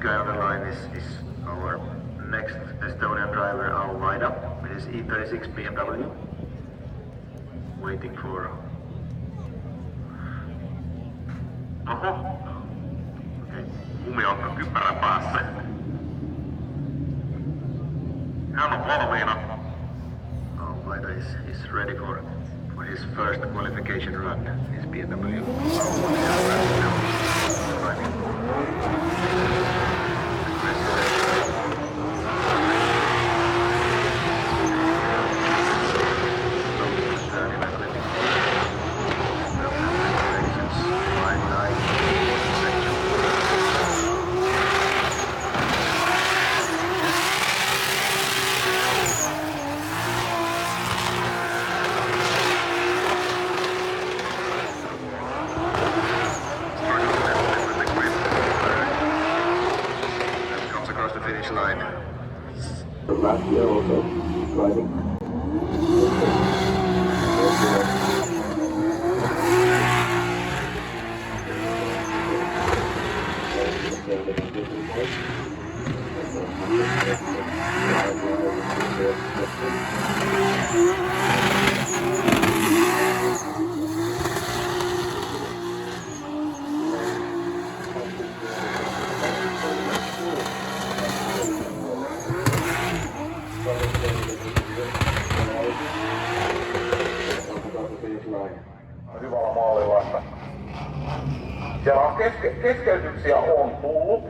guy on the line is our next Estonian driver, our lineup. It is E36 BMW. Waiting for... Oho. Okay. Lumi on kypärän päässä. Hän on valmiina. Our rider is ready for his first qualification run. His BMW. Hyvällä mallilla, että siellä on keskeytyksiä on tullut.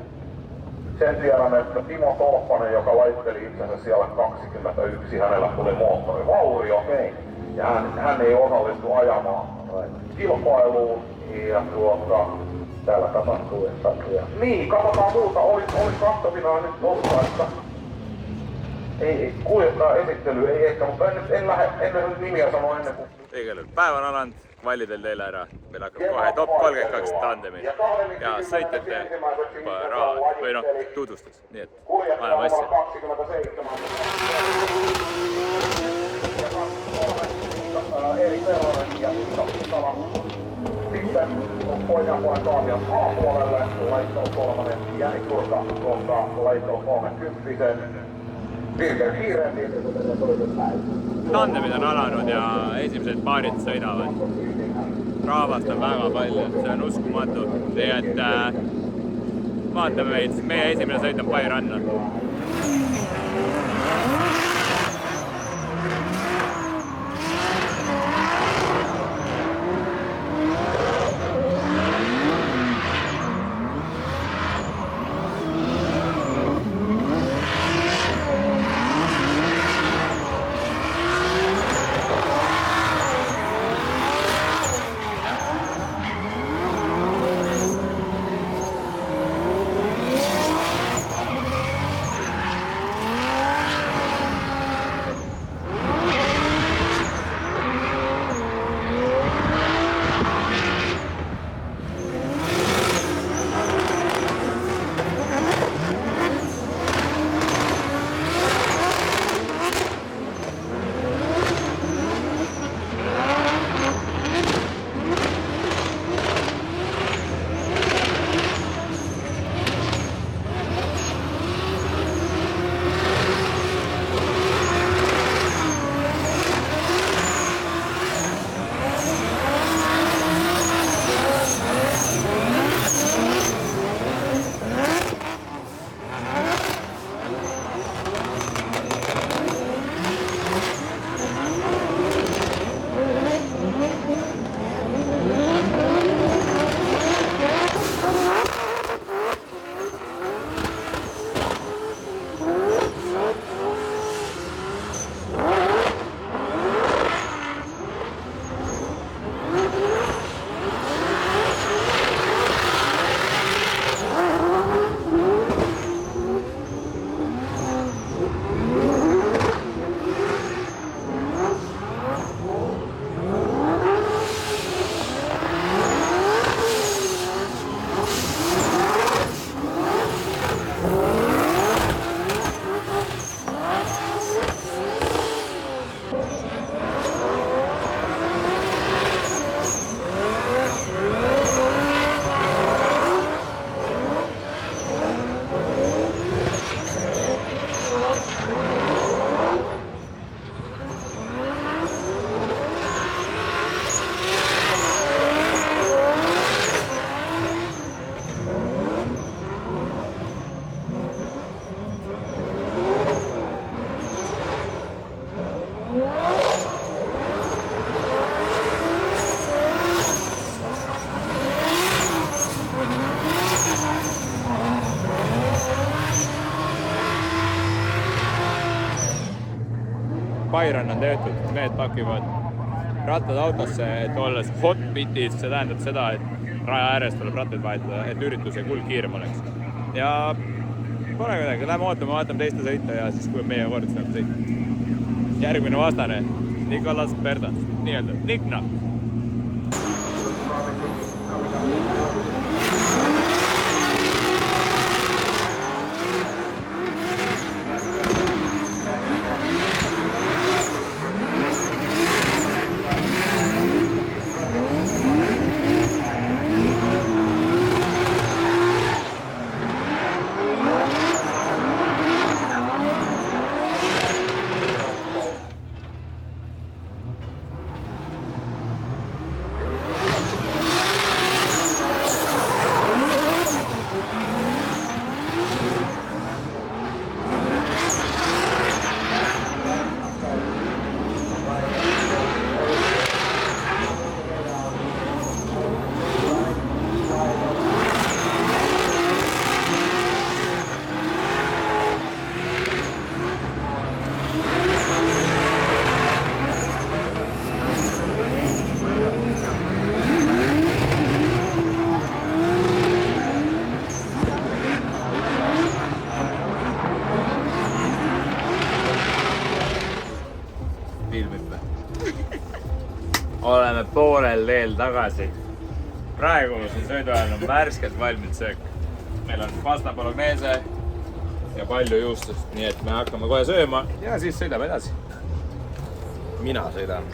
Sen tiedän, että Timo Tolppanen, joka laitteli itsensä siellä 21, hänellä tuli moottorivaurio. Okay. Ja hän ei osallistu ajamaan kilpailuun. Ja täällä tapahtuu ja niin, katsotaan muuta. Oli kahtavina nyt totta, että ei kuljettaa esittely, ei ehkä, mutta en lähde nimiä sanoa ennen kuin... Tegelikult päev on alanud, kvallidel teile ära, meil hakkab kohe top 32 tandemil ja sõitjate juba raha või noh, tutvustus, nii et ajame asja. Sitten poikapuolen Kaamian A-puolelle, Laitto 3, Jänikurka kohtaa Laitto 30. Tandemid on alanud ja esimesed paarid sõidavad. Rahvast on väga palju, see on uskumatu. Nii et vaatame meid, meie esimene sõit on Pai ranna. Byron on tehtud, mehed pakivad rattad autosse, et olles hot bitis, see tähendab seda, et raja ääres tuleb rattaid vahetada, et ürituse kulg kiirem oleks. Ja pole midagi, lähme ootame, vaatame teiste sõita ja siis kui meie kord saab sõita. Järgmine vastane, Nicolas Bertans, nii-öelda Nikna. Oleme poolel teel tagasi. Praegu siin sõidu ajal on värskelt valminud söök. Meil on pasta bolognese ja palju juustust, nii et me hakkame kohe sööma ja siis sõidame edasi. Mina sõidan.